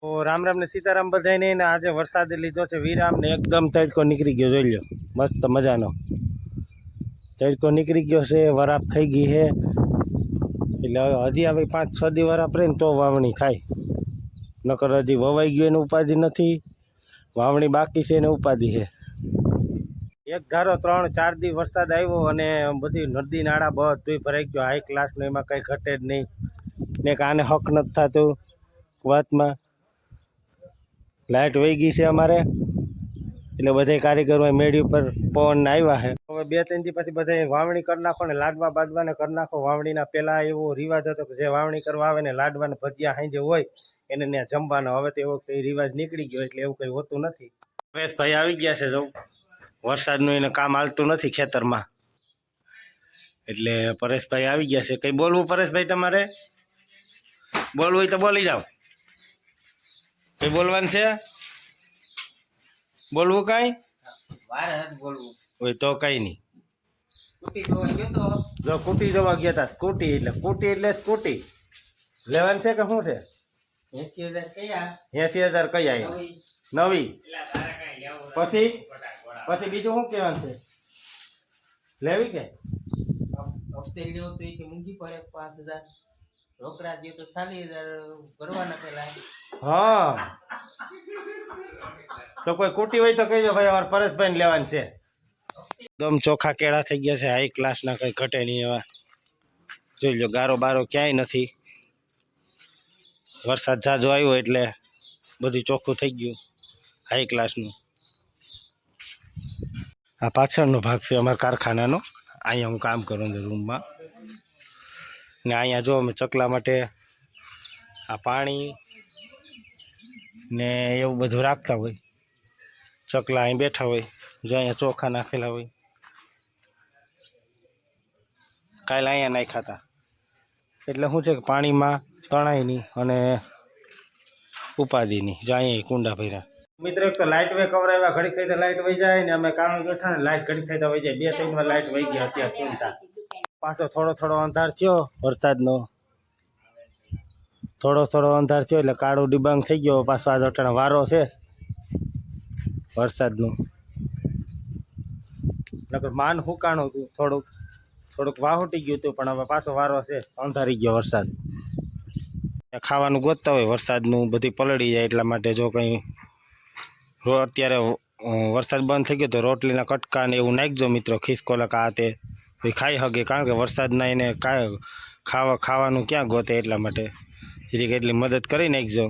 તો રામ રામ ને સીતારામ બધાને ને આજે વરસાદે લીધો છે વિરામ ને એકદમ તડકો નીકળી ગયો જોઈ લો મસ્ત મજાનો તડકો નીકળી ગયો છે વરાપ થઈ ગઈ છે એટલે હજી હવે 5-6 દી વરાપ રહે ને તો વાવણી થાય નકર હજી વવાઈ ગયું એનું ઉપાધિ નથી વાવણી બાકી છે એને ઉપાધિ છે એક ધારો 3-4 દી વરસાદ આવ્યો અને બધી નદી નાળા બધું ભરાઈ ગયો હાઈ ક્લાસનું એમાં કંઈ ઘટે જ નહીં ને કાને હક નથી થતું વાતમાં લાઇટ વહી ગઈ છે અમારે એટલે બધા કારીગરો મેળી ઉપર પવન આવ્યા છે હવે 2-3 દી પછી બધા વાવણી કરી નાખો ને લાડવા બાડવાને કરી નાખો વાવણીના પહેલાં એવો રિવાજ હતો કે જે વાવણી કરવા આવે ને લાડવાને ભજીયા હાંજે હોય એને ત્યાં જમવાનો હવે તો એવો કંઈ રિવાજ નીકળી ગયો એટલે એવું કંઈ હોતું નથી પરેશભાઈ આવી ગયા છે જો વરસાદનું એને કામ હાલતું નથી ખેતરમાં એટલે પરેશભાઈ આવી ગયા છે કંઈ બોલવું પરેશભાઈ તમારે બોલવું હોય તો બોલી જાઓ કંઈ બોલવાનું છે બોલવું કાંઈ હોય તો કઈ નહીં જો કુટી જોવા ગયા હતા સ્કૂટી એટલે સ્કૂટી લેવાની છે કે શું છે 80,000 કઈ આવી નવી પછી બીજું શું કહેવાનું છે લેવી કે રોકડા દે તો 40,000 ભરવાના પેલા હા તો કોઈ કુટી હોય તો કહીજો ભાઈ અમારે પરેશભાઈ લેવાનું છે એકદમ ચોખા કેળા થઈ ગયા છે હાઈ ક્લાસના કંઈ ઘટે નહીં એવા જોઈ લો ગારો બારો ક્યાંય નથી વરસાદ ઝાઝો આવ્યો એટલે બધું ચોખ્ખું થઈ ગયું હાઈ ક્લાસનું આ પાછળનો ભાગ છે અમારા કારખાનાનો અહીંયા હું કામ કરું છું રૂમમાં ને અહીંયા જો અમે ચકલા માટે આ પાણી ને એવું બધું રાખતા હોય ચકલા અહીં બેઠા હોય જો અહીંયા ચોખા નાખેલા હોય કાલે અહીંયા નાખ્યા હતા એટલે શું છે કે પાણીમાં તણાય નહીં અને ઉપાધિ નહીં જો અહીંયા કુંડા ભર્યા મિત્રો એક તો લાઇટ વે કવરાવ્યા ઘડીક થઈ તો લાઇટ વહી જાય ને અમે કામ બેઠા ને લાઇટ ઘડીક થઈ તો વહી જાય 2-3 વાર લાઇટ વહી ગયા અત્યારે ચિંતા પાછો થોડો અંધાર થયો વરસાદનો થોડો અંધાર થયો એટલે કાળું ડિબાંગ થઈ ગયો પાછો આ અટાણે વારો છે વરસાદનું નકર માન હુકાણું હતું થોડુંક વાહોટી ગયું હતું પણ હવે પાછો વારો છે અંધારી ગયો વરસાદ ખાવાનું ગોતતા હોય વરસાદનું બધી પલળી જાય એટલા માટે જો કંઈ અત્યારે વરસાદ બંધ થઈ ગયો તો રોટલીના કટકા ને એવું નાખજો મિત્રો ખિસકોલક આ તે ખાઈ શકે કારણ કે વરસાદના એને ખાવાનું ક્યાં ગોતે એટલા માટે જરીક એટલી મદદ કરી નાખજો